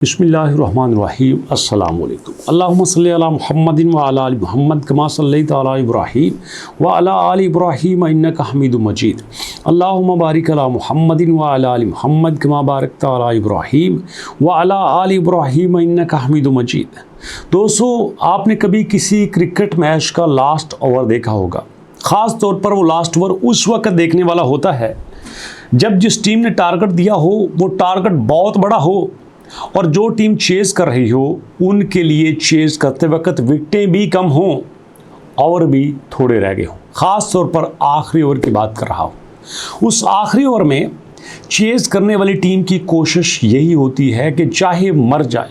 बिस्मिल्लाहिर्रहमानिर्रहीम अस्सलाम वालेकुम अल्लाहुम्मा सल्ली अला मुहम्मदिन व अला आलि मुहम्मद कमा सल्लैता अला इब्राहीम व अला आलि इब्राहीम इन्नका हमीदुम मजीद अल्लाहुम्मा बारिक अला मुहम्मदिन व अला आलि मुहम्मद कमा बारकता अला इब्राहीम व अला आलि इब्राहीम इन्नका हमीदुम मजीद। दोस्तों, आपने कभी किसी क्रिकेट मैच का लास्ट ओवर देखा होगा। ख़ास तौर पर वो लास्ट ओवर उस वक्त देखने वाला होता है जब जिस टीम ने टारगेट दिया हो वो टारगेट बहुत बड़ा हो और जो टीम चेस कर रही हो उनके लिए चेस करते वक्त विकेटें भी कम हों और भी थोड़े रह गए हों। ख़ास तौर पर आखिरी ओवर की बात कर रहा हूँ। उस आखिरी ओवर में चेस करने वाली टीम की कोशिश यही होती है कि चाहे मर जाए,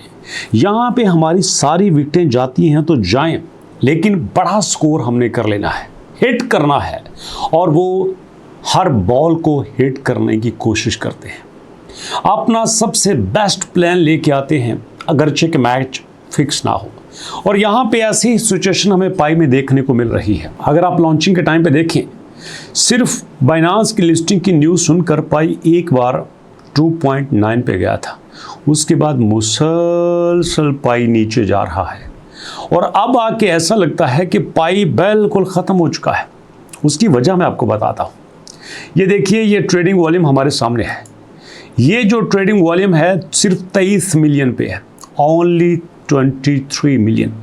यहाँ पे हमारी सारी विकेटें जाती हैं तो जाएं, लेकिन बड़ा स्कोर हमने कर लेना है, हिट करना है। और वो हर बॉल को हिट करने की कोशिश करते हैं, अपना सबसे बेस्ट प्लान लेके आते हैं, अगरचे कि मैच फिक्स ना हो। और यहाँ पे ऐसी सिचुएशन हमें पाई में देखने को मिल रही है। अगर आप लॉन्चिंग के टाइम पे देखें, सिर्फ बाइनांस की लिस्टिंग की न्यूज़ सुनकर पाई एक बार 2.9 पे गया था, उसके बाद मुसलसल पाई नीचे जा रहा है और अब आके ऐसा लगता है कि पाई बिल्कुल ख़त्म हो चुका है। उसकी वजह मैं आपको बताता हूँ। ये देखिए, ये ट्रेडिंग वॉल्यूम हमारे सामने है। ये जो ट्रेडिंग वॉल्यूम है सिर्फ 23 मिलियन पे है, ओनली 23 मिलियन।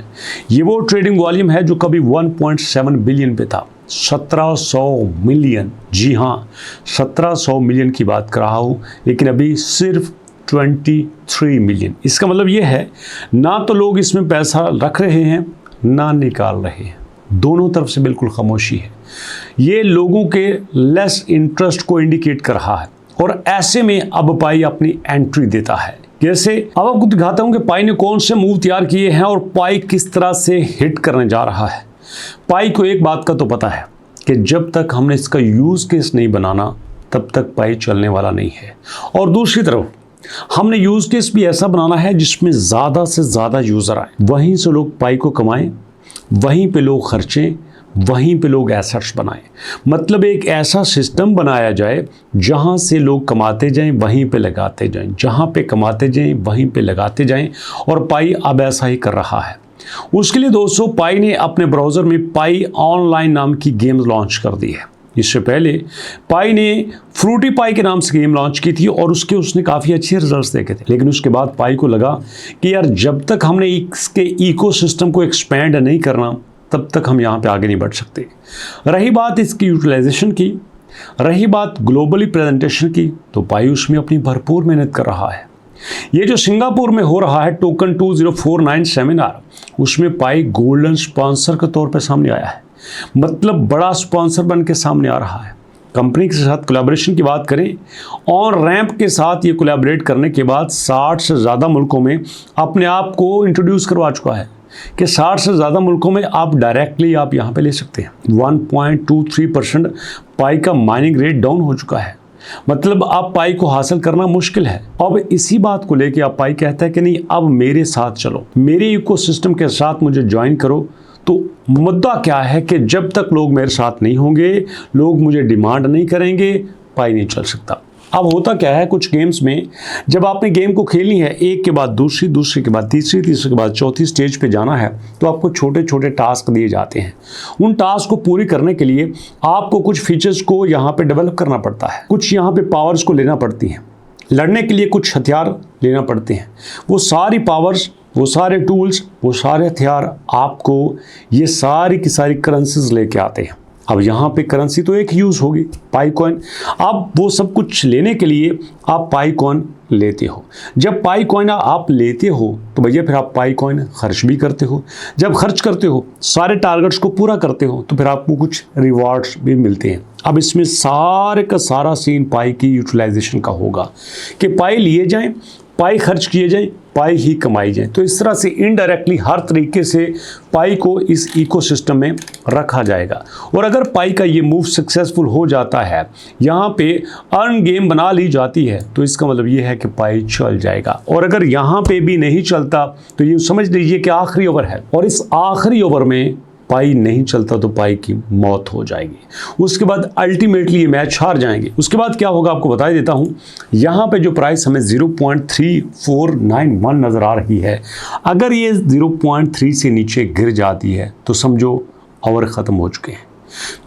ये वो ट्रेडिंग वॉल्यूम है जो कभी 1.7 बिलियन पे था। 1700 मिलियन, जी हाँ 1700 मिलियन की बात कर रहा हूँ, लेकिन अभी सिर्फ 23 मिलियन। इसका मतलब ये है ना तो लोग इसमें पैसा रख रहे हैं ना निकाल रहे हैं, दोनों तरफ से बिल्कुल खामोशी है। ये लोगों के लेस इंटरेस्ट को इंडिकेट कर रहा है और ऐसे में अब पाई अपनी एंट्री देता है। जैसे अब आपको दिखाता हूं कि पाई ने कौन से मूव तैयार किए हैं और पाई किस तरह से हिट करने जा रहा है। पाई को एक बात का तो पता है कि जब तक हमने इसका यूज केस नहीं बनाना तब तक पाई चलने वाला नहीं है। और दूसरी तरफ हमने यूज केस भी ऐसा बनाना है जिसमें ज़्यादा से ज़्यादा यूज़र आए, वहीं से लोग पाई को कमाएं, वहीं पे लोग खर्चें, वहीं पे लोग एसेट्स बनाएं। मतलब एक ऐसा सिस्टम बनाया जाए जहां से लोग कमाते जाएं, वहीं पे लगाते जाएं, जहां पे कमाते जाएं वहीं पे लगाते जाएं। और पाई अब ऐसा ही कर रहा है। उसके लिए दोस्तों, पाई ने अपने ब्राउज़र में पाई ऑनलाइन नाम की गेम लॉन्च कर दी है। इससे पहले पाई ने फ्रूटी पाई के नाम से गेम लॉन्च की थी और उसने काफ़ी अच्छे रिजल्ट्स देखे थे। लेकिन उसके बाद पाई को लगा कि यार जब तक हमने इसके इकोसिस्टम को एक्सपेंड नहीं करना तब तक हम यहाँ पे आगे नहीं बढ़ सकते। रही बात इसकी यूटिलाइजेशन की, रही बात ग्लोबली प्रेजेंटेशन की, तो पाई उसमें अपनी भरपूर मेहनत कर रहा है। ये जो सिंगापुर में हो रहा है टोकन 2049 सेमिनार, उसमें पाई गोल्डन स्पॉन्सर के तौर पर सामने आया है। मतलब बड़ा स्पॉन्सर बन के सामने आ रहा है। कंपनी के साथ कोलैबोरेशन की बात करें, ऑन रैंप के साथ ये कोलैबोरेट करने के बाद 60 से ज़्यादा मुल्कों में अपने आप को इंट्रोड्यूस करवा चुका है कि 60 से ज़्यादा मुल्कों में आप डायरेक्टली आप यहाँ पे ले सकते हैं। 1.23% पाई का माइनिंग रेट डाउन हो चुका है। मतलब अब पाई को हासिल करना मुश्किल है। अब इसी बात को लेके अब पाई कहता है कि नहीं, अब मेरे साथ चलो, मेरे इकोसिस्टम के साथ मुझे ज्वाइन करो। तो मुद्दा क्या है कि जब तक लोग मेरे साथ नहीं होंगे, लोग मुझे डिमांड नहीं करेंगे, पाई नहीं चल सकता। अब होता क्या है, कुछ गेम्स में जब आपने गेम को खेलनी है, एक के बाद दूसरी, दूसरे के बाद तीसरी, तीसरे के बाद चौथी स्टेज पे जाना है, तो आपको छोटे छोटे टास्क दिए जाते हैं। उन टास्क को पूरी करने के लिए आपको कुछ फीचर्स को यहाँ पे डेवलप करना पड़ता है, कुछ यहाँ पे पावर्स को लेना पड़ती हैं, लड़ने के लिए कुछ हथियार लेना पड़ते हैं। वो सारी पावर्स, वो सारे टूल्स, वो सारे हथियार आपको ये सारी की सारी करेंसीज लेके आते हैं। अब यहाँ पे करेंसी तो एक यूज़ होगी, पाई कॉइन। अब वो सब कुछ लेने के लिए आप पाई कॉइन लेते हो। जब पाई कॉइन आप लेते हो तो भैया फिर आप पाई कॉइन खर्च भी करते हो। जब खर्च करते हो, सारे टारगेट्स को पूरा करते हो, तो फिर आपको कुछ रिवार्ड्स भी मिलते हैं। अब इसमें सारे का सारा सीन पाई की यूटिलाइजेशन का होगा कि पाई लिए जाएं, पाई खर्च किए जाएं, पाई ही कमाई जाए। तो इस तरह से इनडायरेक्टली हर तरीके से पाई को इस इकोसिस्टम में रखा जाएगा। और अगर पाई का ये मूव सक्सेसफुल हो जाता है, यहाँ पे अर्न गेम बना ली जाती है, तो इसका मतलब ये है कि पाई चल जाएगा। और अगर यहाँ पे भी नहीं चलता तो ये समझ लीजिए कि आखिरी ओवर है और इस आखिरी ओवर में पाई नहीं चलता तो पाई की मौत हो जाएगी। उसके बाद अल्टीमेटली ये मैच हार जाएंगे। उसके बाद क्या होगा आपको बता देता हूँ। यहाँ पे जो प्राइस हमें 0.3491 नज़र आ रही है, अगर ये 0.3 से नीचे गिर जाती है तो समझो ओवर ख़त्म हो चुके हैं।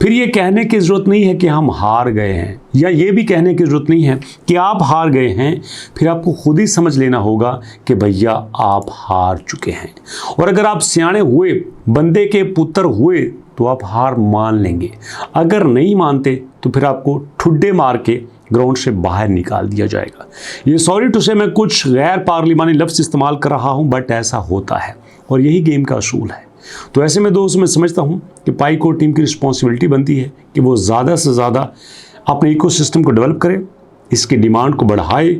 फिर ये कहने की ज़रूरत नहीं है कि हम हार गए हैं, या ये भी कहने की ज़रूरत नहीं है कि आप हार गए हैं। फिर आपको खुद ही समझ लेना होगा कि भैया आप हार चुके हैं। और अगर आप सियाने हुए, बंदे के पुत्र हुए, तो आप हार मान लेंगे। अगर नहीं मानते तो फिर आपको ठुड्डे मार के ग्राउंड से बाहर निकाल दिया जाएगा। ये सॉरी टू से मैं कुछ गैर पार्लिमानी लफ्ज़ इस्तेमाल कर रहा हूँ, बट ऐसा होता है और यही गेम का असूल है। तो ऐसे में दोस्तों मैं समझता हूँ कि पाई को टीम की रिस्पॉन्सिबिलिटी बनती है कि वो ज़्यादा से ज़्यादा अपने इकोसिस्टम को डेवलप करे, इसकी डिमांड को बढ़ाए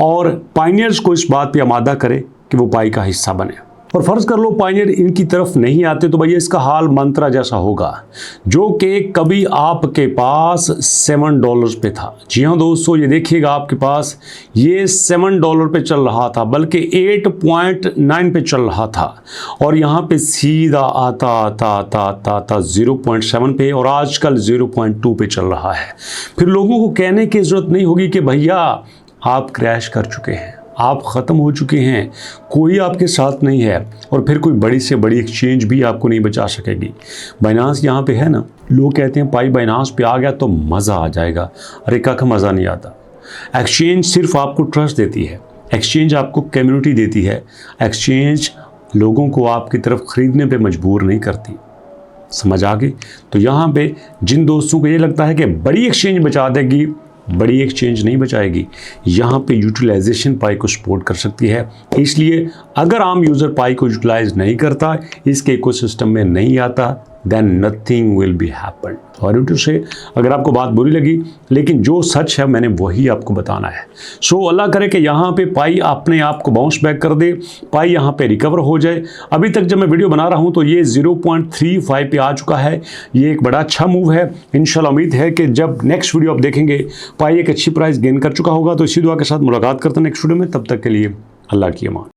और पायनियर्स को इस बात पे आमादा करे कि वो पाई का हिस्सा बने। और फ़र्ज़ कर लो पायनियर इनकी तरफ नहीं आते तो भैया इसका हाल मंत्रा जैसा होगा, जो कि कभी आपके पास $7 पे था। जी हाँ दोस्तों, ये देखिएगा आपके पास ये $7 पे चल रहा था, बल्कि 8.9 पे चल रहा था, और यहाँ पे सीधा आता आता आता आता आता 0.7 पे और आजकल 0.2 पे चल रहा है। फिर लोगों को कहने की ज़रूरत नहीं होगी कि भैया आप क्रैश कर चुके हैं, आप ख़त्म हो चुके हैं, कोई आपके साथ नहीं है, और फिर कोई बड़ी से बड़ी एक्सचेंज भी आपको नहीं बचा सकेगी। बाइनांस यहाँ पे है ना, लोग कहते हैं पाई बाइनांस पे आ गया तो मज़ा आ जाएगा। अरे का मज़ा नहीं आता। एक्सचेंज सिर्फ आपको ट्रस्ट देती है, एक्सचेंज आपको कम्युनिटी देती है, एक्सचेंज लोगों को आपकी तरफ ख़रीदने पर मजबूर नहीं करती। समझ आ गई? तो यहाँ पे जिन दोस्तों को ये लगता है कि बड़ी एक्सचेंज बचा देगी, बड़ी एक्सचेंज नहीं बचाएगी। यहाँ पे यूटिलाइजेशन पाई को सपोर्ट कर सकती है। इसलिए अगर आम यूज़र पाई को यूटिलाइज नहीं करता, इसके इकोसिस्टम में नहीं आता, then nothing will be happen. Sorry to say अगर आपको बात बुरी लगी, लेकिन जो सच है मैंने वही आपको बताना है। सो अल्लाह करे कि यहाँ पे पाई अपने आप को बाउंस बैक कर दे, पाई यहाँ पे रिकवर हो जाए। अभी तक जब मैं वीडियो बना रहा हूँ तो ये 0.35 पे आ चुका है। ये एक बड़ा अच्छा मूव है। इंशाल्लाह उम्मीद है कि जब नेक्स्ट वीडियो आप देखेंगे पाई एक अच्छी प्राइस गेन कर चुका होगा। तो इसी दुआ के साथ मुलाकात करते हैं नेक्स्ट वीडियो में। तब तक के लिए अल्लाह की अमान।